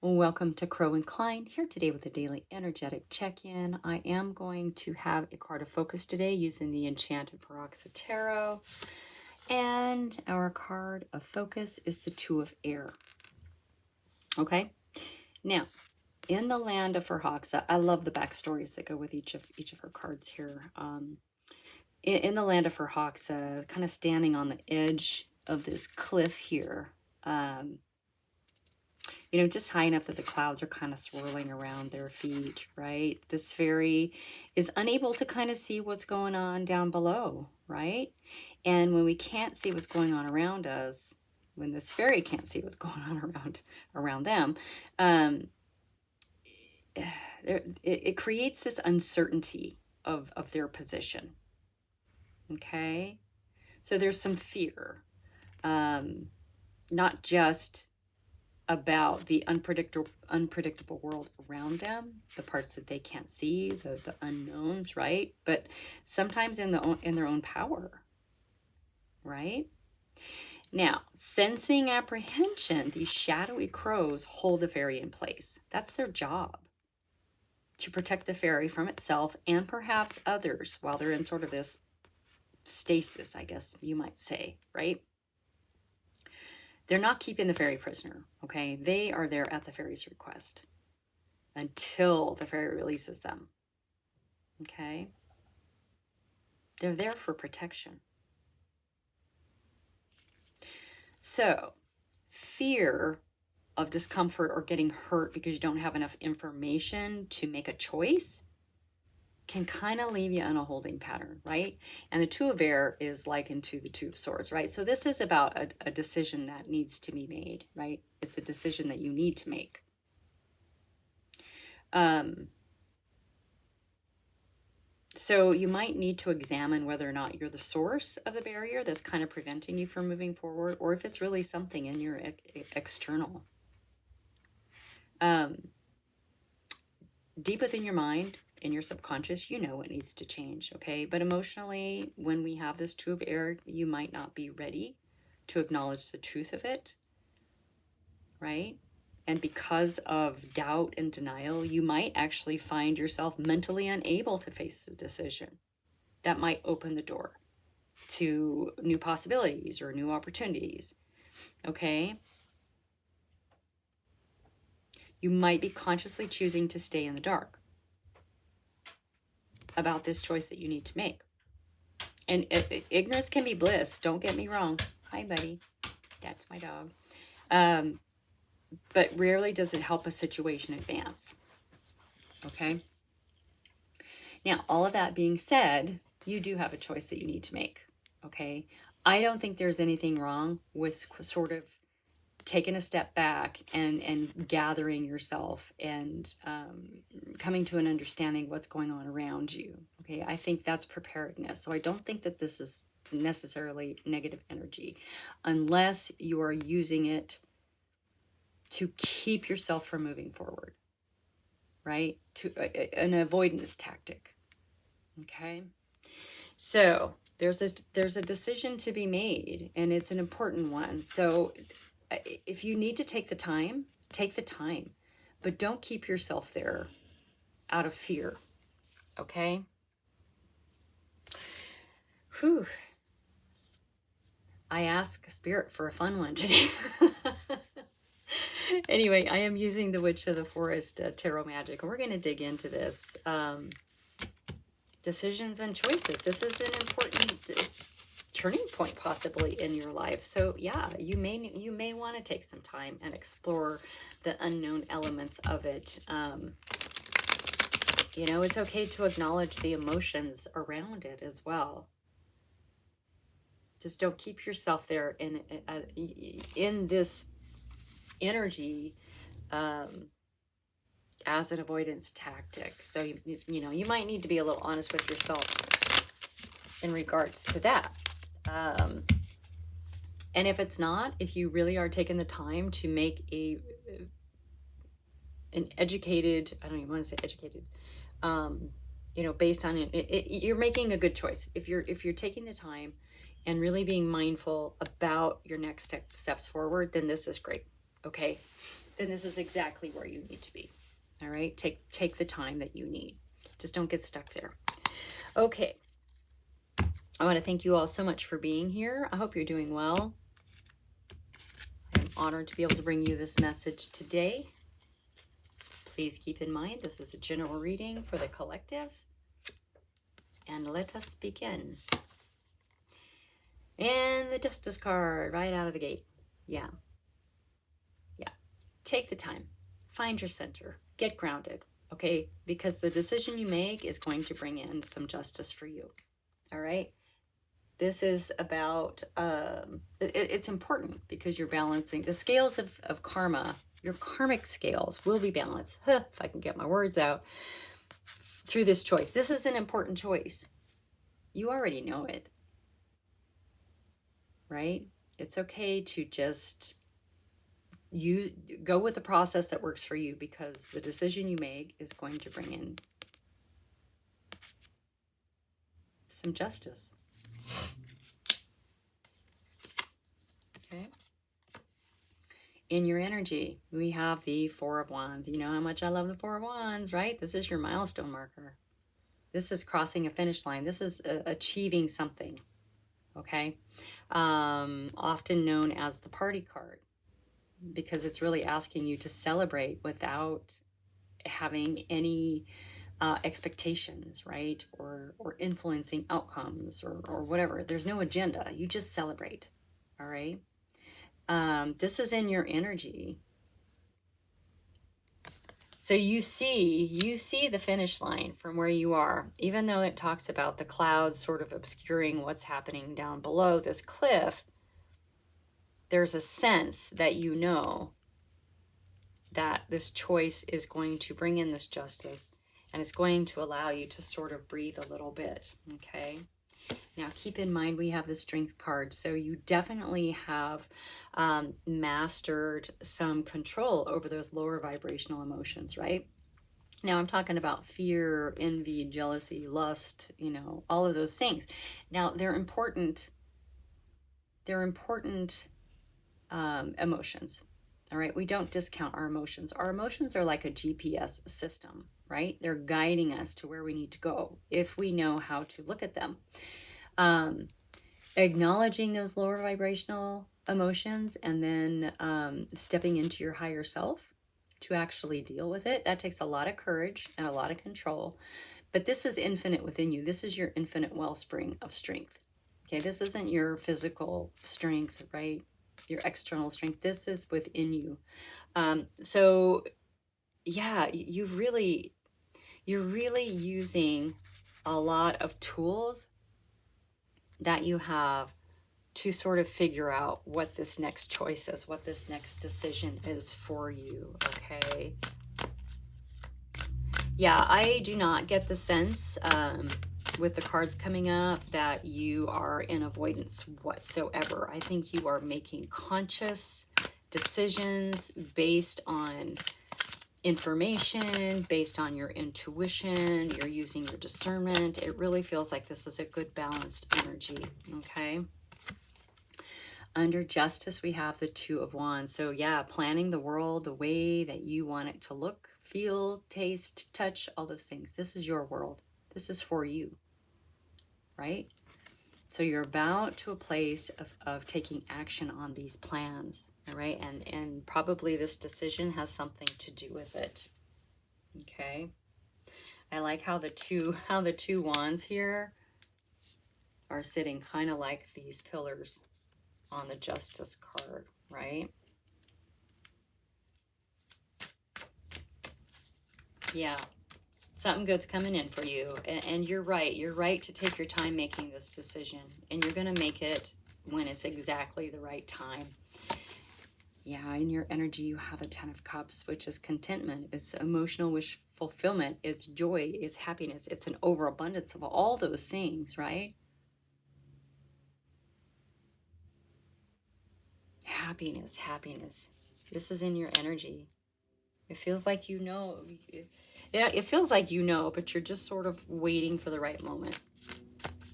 Welcome to Crow and Klein, here today with a daily energetic check-in. I am going to have a card of focus today using the Enchanted Feroxa Tarot. And our card of focus is the Two of Air. Okay, now in the land of Feroxa, I love the backstories that go with each of her cards here. In the land of Feroxa, kind of standing on the edge of this cliff here. Just high enough that the clouds are kind of swirling around their feet, right? This fairy is unable to kind of see what's going on down below, right? And when we can't see what's going on around us, when this fairy can't see what's going on around them, it creates this uncertainty of their position, okay? So there's some fear, not just about the unpredictable world around them, the parts that they can't see, the unknowns, right? But sometimes in their own power, right? Now, sensing apprehension, these shadowy crows hold the fairy in place. That's their job, to protect the fairy from itself and perhaps others while they're in sort of this stasis, I guess you might say, right? They're not keeping the fairy prisoner, okay? They are there at the fairy's request until the fairy releases them, okay? They're there for protection. So, fear of discomfort or getting hurt because you don't have enough information to make a choice can kind of leave you in a holding pattern, right? And the Two of Air is likened to the Two of Swords, right? So this is about a decision that needs to be made, right? It's a decision that you need to make. So you might need to examine whether or not you're the source of the barrier that's kind of preventing you from moving forward, or if it's really something in your external. Deep within your mind, in your subconscious, you know it needs to change, okay? But emotionally, when we have this Two of Air, you might not be ready to acknowledge the truth of it, right? And because of doubt and denial, you might actually find yourself mentally unable to face the decision. That might open the door to new possibilities or new opportunities, okay? You might be consciously choosing to stay in the dark about this choice that you need to make. And ignorance can be bliss, don't get me wrong. Hi, buddy. That's my dog. But rarely does it help a situation advance, okay? Now, all of that being said, you do have a choice that you need to make, okay? I don't think there's anything wrong with sort of taking a step back and gathering yourself and coming to an understanding what's going on around you, okay? I think that's preparedness. So I don't think that this is necessarily negative energy unless you are using it to keep yourself from moving forward, right? To an avoidance tactic, okay? So there's a decision to be made, and it's an important one. So if you need to take the time, but don't keep yourself there out of fear, okay? Whew. I ask Spirit for a fun one today. Anyway, I am using the Witch of the Forest Tarot Magic, and we're going to dig into this. Decisions and choices. This is an important turning point possibly in your life. So yeah, you may want to take some time and explore the unknown elements of it. It's okay to acknowledge the emotions around it as well. Just don't keep yourself there in this energy as an avoidance tactic. So you might need to be a little honest with yourself in regards to that. And if you really are taking the time to make an educated, I don't even want to say educated, based on it, you're making a good choice. If you're taking the time and really being mindful about your next steps forward, then this is great. okay, then this is exactly where you need to be. All right, take the time that you need. Just don't get stuck there. Okay, I want to thank you all so much for being here. I hope you're doing well. I'm honored to be able to bring you this message today. Please keep in mind, this is a general reading for the collective. And let us begin. And the Justice card right out of the gate. Yeah. Take the time. Find your center. Get grounded. Okay? Because the decision you make is going to bring in some justice for you. All right? This is about, it's important because you're balancing the scales of karma. Your karmic scales will be balanced, if I can get my words out, through this choice. This is an important choice. You already know it, right? It's okay to just go with the process that works for you, because the decision you make is going to bring in some justice. Okay. In your energy, we have the Four of Wands. You know how much I love the Four of Wands, right? This is your milestone marker. This is crossing a finish line. This is achieving something, okay? Often known as the party card, because it's really asking you to celebrate without having any expectations, right? Or influencing outcomes or whatever. There's no agenda. You just celebrate, all right? This is in your energy. So you see the finish line from where you are, even though it talks about the clouds sort of obscuring what's happening down below this cliff. There's a sense that you know that this choice is going to bring in this justice, and it's going to allow you to sort of breathe a little bit, okay? Now, keep in mind, we have the Strength card, so you definitely have mastered some control over those lower vibrational emotions, right? Now, I'm talking about fear, envy, jealousy, lust, you know, all of those things. Now, they're important emotions, all right? We don't discount our emotions. Our emotions are like a GPS system, right? They're guiding us to where we need to go if we know how to look at them. Acknowledging those lower vibrational emotions and then stepping into your higher self to actually deal with it. That takes a lot of courage and a lot of control. But this is infinite within you. This is your infinite wellspring of strength. Okay, this isn't your physical strength, right? Your external strength. This is within you. So yeah, you're really using a lot of tools that you have to sort of figure out what this next choice is, what this next decision is for you, okay? Yeah, I do not get the sense with the cards coming up that you are in avoidance whatsoever. I think you are making conscious decisions based on information, based on your intuition. You're using your discernment. It really feels like this is a good balanced energy, okay? Under justice, we have the Two of Wands. So yeah, planning the world the way that you want it to look, feel, taste, touch, all those things. This is your world. This is for you, right? So you're about to a place of taking action on these plans, all right? And probably this decision has something to do with it, okay? I like how the two wands here are sitting kind of like these pillars on the Justice card, right? Yeah. Something good's coming in for you. And you're right. You're right to take your time making this decision. And you're going to make it when it's exactly the right time. Yeah, in your energy, you have a Ten of Cups, which is contentment. It's emotional wish fulfillment. It's joy. It's happiness. It's an overabundance of all those things, right? Happiness, happiness. This is in your energy. It feels like you know. Yeah, it feels like you know, but you're just sort of waiting for the right moment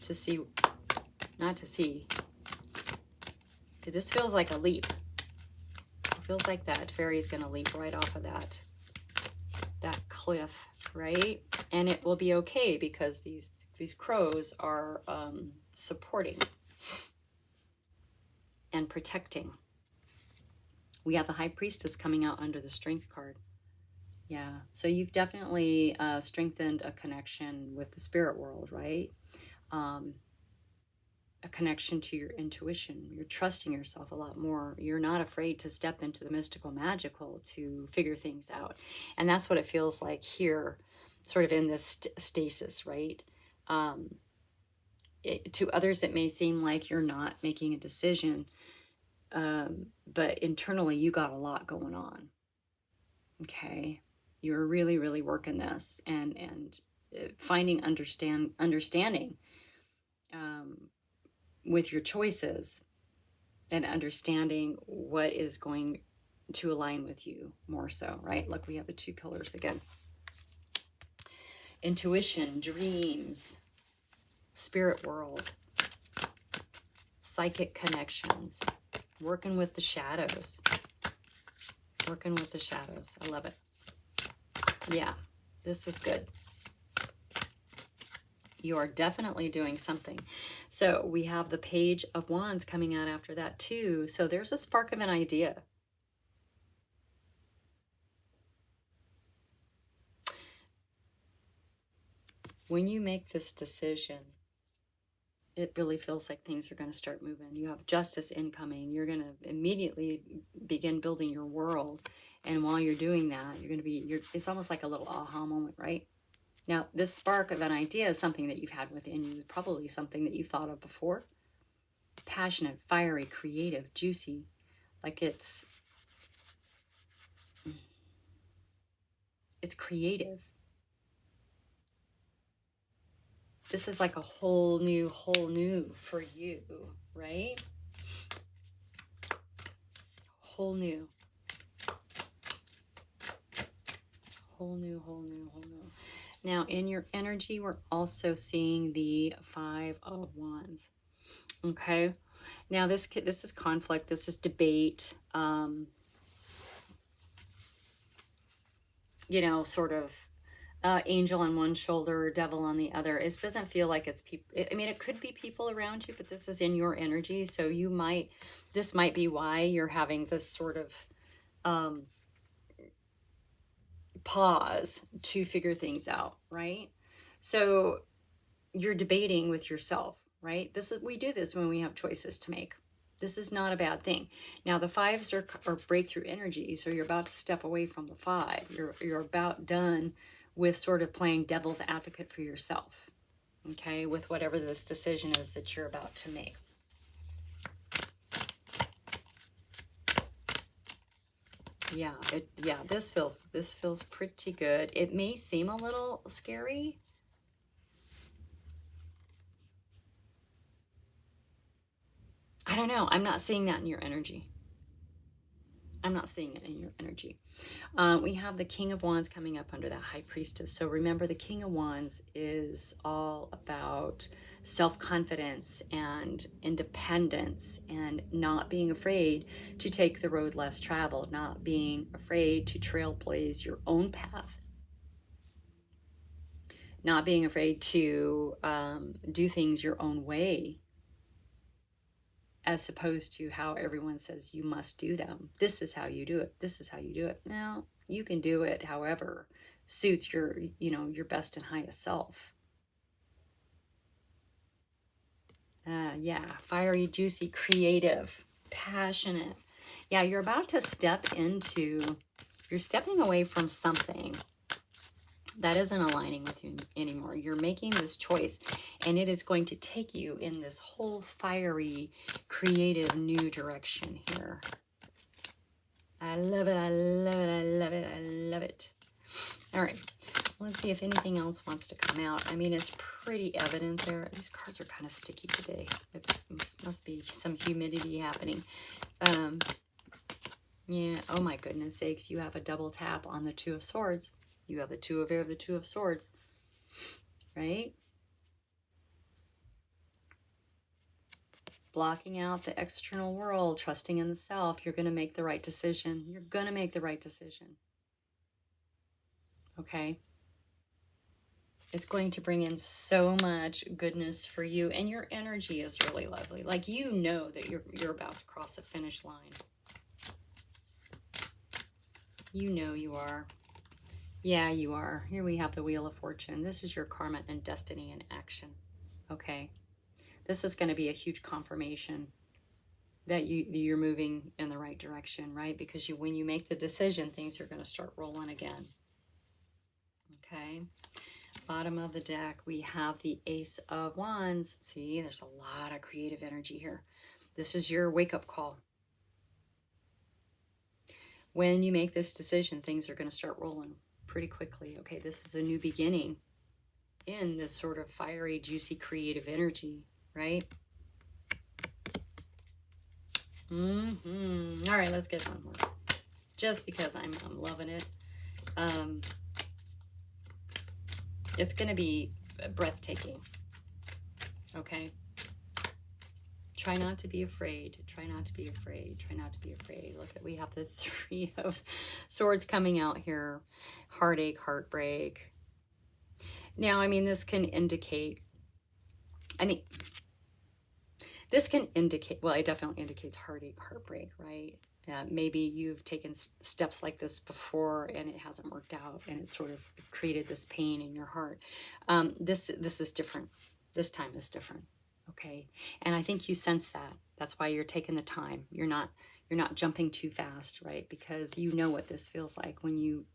to see, not to see. This feels like a leap. It feels like that fairy is going to leap right off of that cliff, right? And it will be okay because these crows are supporting and protecting. We have the High Priestess coming out under the Strength card. Yeah, so you've definitely strengthened a connection with the spirit world, right? A connection to your intuition. You're trusting yourself a lot more. You're not afraid to step into the mystical, magical to figure things out. And that's what it feels like here, sort of in this stasis, right? To others, it may seem like you're not making a decision, but internally, you got a lot going on. Okay, you're really, really working this and finding understanding with your choices and understanding what is going to align with you more so, right? Look, we have the 2 pillars again. Intuition, dreams, spirit world, psychic connections, working with the shadows. Working with the shadows. I love it. Yeah, this is good. You are definitely doing something. So we have the Page of Wands coming out after that too. So there's a spark of an idea. When you make this decision, it really feels like things are going to start moving. You have justice incoming. You're going to immediately begin building your world. And while you're doing that, you're going to be, it's almost like a little aha moment, right? Now, this spark of an idea is something that you've had within you, probably something that you've thought of before. Passionate, fiery, creative, juicy, like it's creative. This is like a whole new for you, right? Whole new. Now, in your energy, we're also seeing the 5 of Wands. Okay. Now, this is conflict. This is debate. You know, sort of angel on one shoulder, devil on the other. It doesn't feel like it's people. I mean, it could be people around you, but this is in your energy. So this might be why you're having this sort of pause to figure things out, right? So you're debating with yourself, right? We do this when we have choices to make. This is not a bad thing. Now the 5s are breakthrough energy, so you're about to step away from the 5. You're about done with sort of playing devil's advocate for yourself, okay, with whatever this decision is that you're about to make. Yeah, this feels pretty good. It may seem a little scary. I don't know. I'm not seeing that in your energy. I'm not seeing it in your energy. We have the King of Wands coming up under that High Priestess. So remember, the King of Wands is all about self-confidence and independence and not being afraid to take the road less traveled, not being afraid to trailblaze your own path, not being afraid to do things your own way, as opposed to how everyone says you must do them. This is how you do it. This is how you do it. No, you can do it however suits your best and highest self. Yeah, fiery, juicy, creative, passionate. Yeah, you're about to you're stepping away from something that isn't aligning with you anymore. You're making this choice, and it is going to take you in this whole fiery, creative, new direction here. I love it. I love it. I love it. I love it. All right. Let's see if anything else wants to come out. I mean, it's pretty evident there. These cards are kind of sticky today. It must be some humidity happening. Yeah. Oh, my goodness sakes. You have a double tap on the 2 of Swords. You have the 2 of Air, the 2 of Swords, right? blocking out the external world, trusting in the self. You're going to make the right decision. You're going to make the right decision. Okay? It's going to bring in so much goodness for you, and your energy is really lovely. Like, you know that you're about to cross a finish line. You know you are. Yeah, you are. Here we have the Wheel of Fortune. This is your karma and destiny in action. Okay? This is going to be a huge confirmation that you're moving in the right direction, right? Because when you make the decision, things are going to start rolling again. Okay? Bottom of the deck, we have the Ace of Wands. See, there's a lot of creative energy here. This is your wake-up call. When you make this decision, things are going to start rolling pretty quickly. Okay, this is a new beginning in this sort of fiery, juicy, creative energy, right? All right, let's get one more. Just because I'm loving it. It's going to be breathtaking. Okay? Try not to be afraid. Try not to be afraid. Try not to be afraid. Look, we have the Three of Swords coming out here. Heartache, heartbreak. Now, I mean, this can indicate, well, it definitely indicates heartache, heartbreak, right? Maybe you've taken steps like this before and it hasn't worked out, and it sort of created this pain in your heart. This is different. This time is different. Okay, and I think you sense that. That's why you're taking the time. You're not jumping too fast, right? Because you know what this feels like when you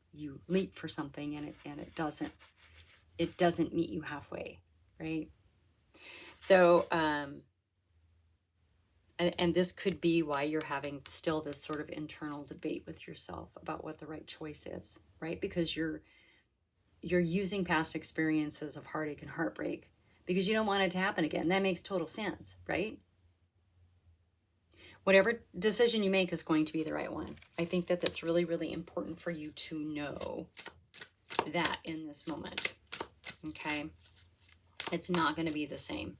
leap for something and it doesn't meet you halfway, right? So and this could be why you're having still this sort of internal debate with yourself about what the right choice is, right? Because you're using past experiences of heartache and heartbreak because you don't want it to happen again. That makes total sense, right? Whatever decision you make is going to be the right one. I think that that's really, really important for you to know that in this moment, okay? It's not going to be the same.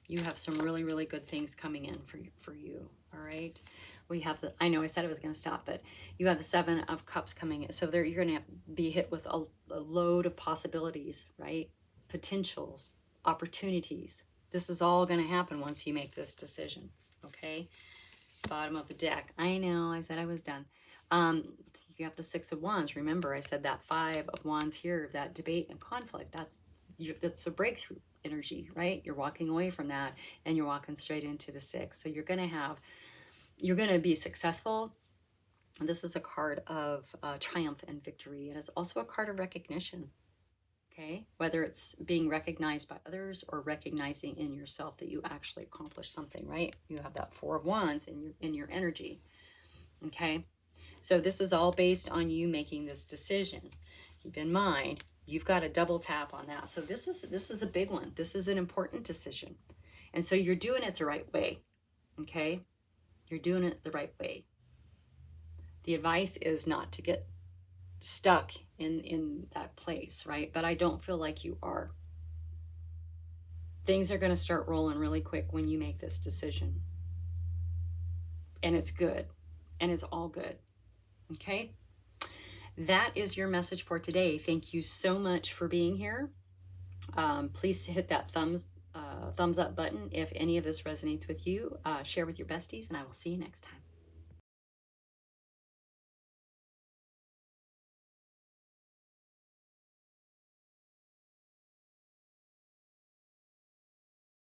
You have some really, really good things coming in for you, all right? We have I know I said I was going to stop, but you have the Seven of Cups coming in. So you're going to be hit with a load of possibilities, right? Potentials, opportunities. This is all going to happen once you make this decision, okay? Bottom of the deck. I know, I said I was done. You have the Six of Wands. Remember, I said that Five of Wands here, that debate and conflict, that's a breakthrough energy, right? You're walking away from that and you're walking straight into the Six. So you're going to be successful. This is a card of triumph and victory. It is also a card of recognition, okay? Whether it's being recognized by others or recognizing in yourself that you actually accomplished something, right? You have that Four of Wands in your energy, okay? So this is all based on you making this decision. Keep in mind, you've got a double tap on that. So this is a big one. This is an important decision. And so you're doing it the right way, okay? You're doing it the right way. The advice is not to get stuck in that place, right? But I don't feel like you are. Things are going to start rolling really quick when you make this decision. And it's good. And it's all good. Okay? That is your message for today. Thank you so much for being here. Please hit that thumbs up button if any of this resonates with you. Share with your besties, and I will see you next time.